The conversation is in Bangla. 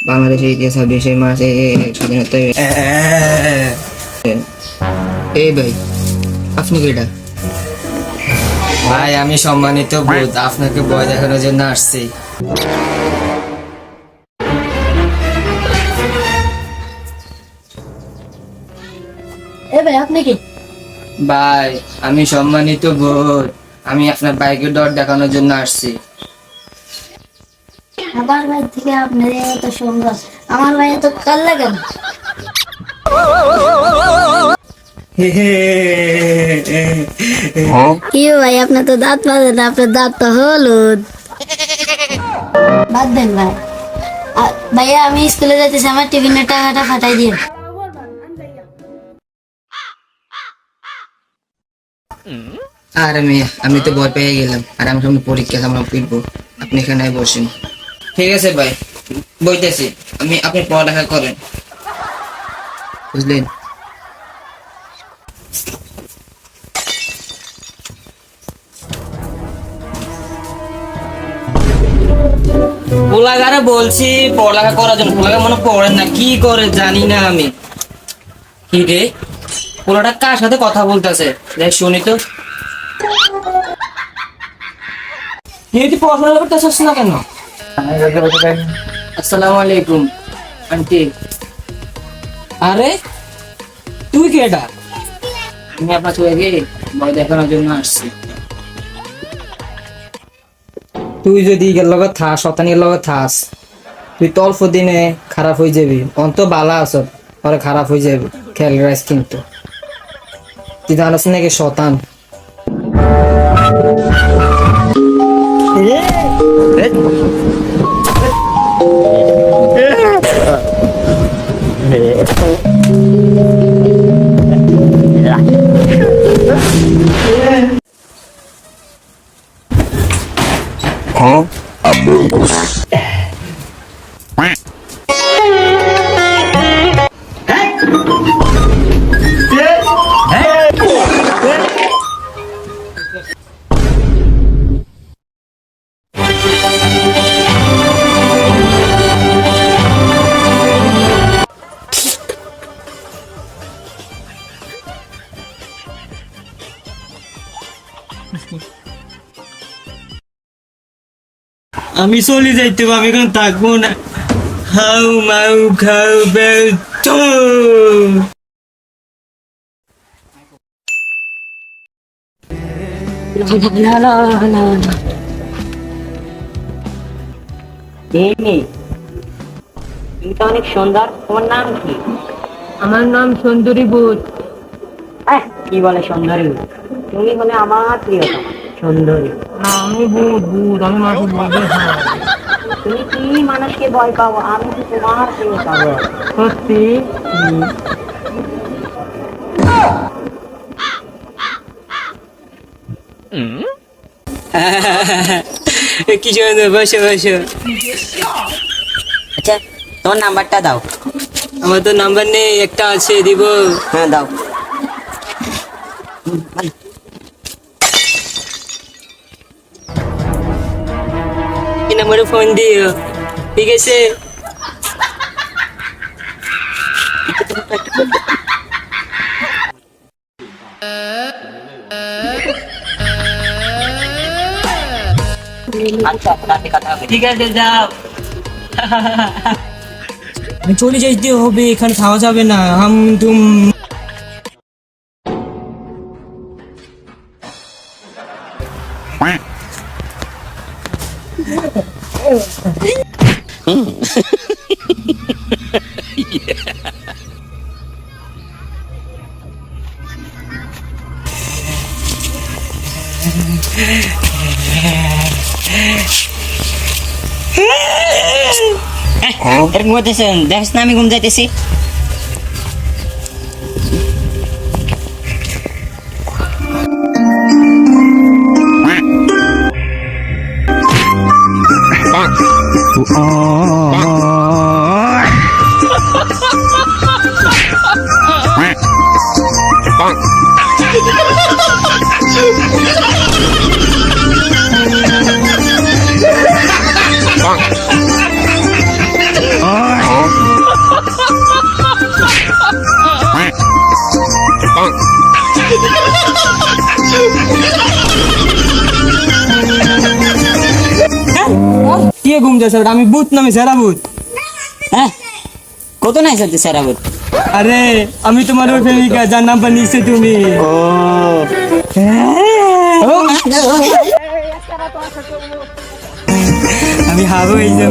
বাংলাদেশের ইতিহাস 26শে মার্চ স্বাধীনতা। এই ভাই, আপনি কেডা? ভাই আমি সম্মানিত বোধ আপনাকে ভয় দেখানোর জন্য আসছি। ভাই আপনি কি? ভাই আমি সম্মানিত বোধ, আমি আপনার বাইকের ডর দেখানোর জন্য আসছি। আমার ভাই থেকে আপনার এত সুন্দর, আমার ভাই এত কাল কেন? কি ভাই, আপনার তো দাঁত পাবেন না, আপনার দাঁত তো হলুদ। বাদ দেন ভাই। ভাইয়া আমি স্কুলে যাইতেছি, আমার টিফিনের টাকাটা ফাটাই দিয়ে। আরে মেয়ে, আমি তো ভয় পেয়ে গেলাম। আর আমি সামনে পরীক্ষা, আমরা ফিরবো। আপনি এখানে বসেন। ঠিক আছে ভাই, বইতেছি। আপনি পড়ালেখা করেন, বুঝলেন? পোলাগারে বলছি পড়ালেখা করার জন্য, পোলাগা মনে পড়েন না, কি করে জানি না আমি। কি রে, পোলাটা কার সাথে কথা বলতেছে? দেখ শুনি তো। তুই পড়াশোনা করতেছিস না কেন? আসসালামু আলাইকুম আন্টি। আরে তুই কি এটা? আমি আপনার চলে গিয়ে ভয় দেখানোর জন্য আসছি। তুই যদি ইগের লগত থাস, শতানির লগত থাস, তুই তো অল্প দিনে খারাপ হয়ে যাবি। অন্ত বালা আস, পরে খারাপ হয়ে যাবি। খেয়াল রাখ কিন্তু। তুই জানাস নাকি শতান? আমি চলে যাইতে, আমি এখন থাকবো না। হাউ মাউ খাউ বেউ চো। তুমি তো অনেক সুন্দর, তোমার নাম কি? আমার নাম সুন্দরী বোধ। কি বলে সুন্দরী? তুমি হলে আমার প্রিয়তম সুন্দরী। না আমি ভূত, আমি মানুষ বলতে। তুমি কি মানুষকে ভয় পাও? আমি কি তোমার প্রিয় পাবো? সত্যি? কি সুন্দর, বসো বসো। আচ্ছা তোমার নাম্বারটা দাও। আমার তো নাম্বার নেই, একটা আছে, দিব? হ্যাঁ দাও। এই নাম্বারে ফোন দিও, ঠিক আছে? আচ্ছা রাতে কথা হবে। ঠিক আছে যাও। চলে যাইতে হবে, এখানে খাওয়া যাবে না। হাম তুম। এরকম করতেছেন, দেখিস না আমি ঘুম যাইতেছি। Bonk. কমজোর স্যার, আমি ভূত নামে সেরা ভূত। হ্যাঁ কত নাই সাথে সেরাবত? আরে আমি তোমার ওই প্রেমিকা যার নাম্বার নিচ্ছে তুমি। ও আমি হাবো এই যে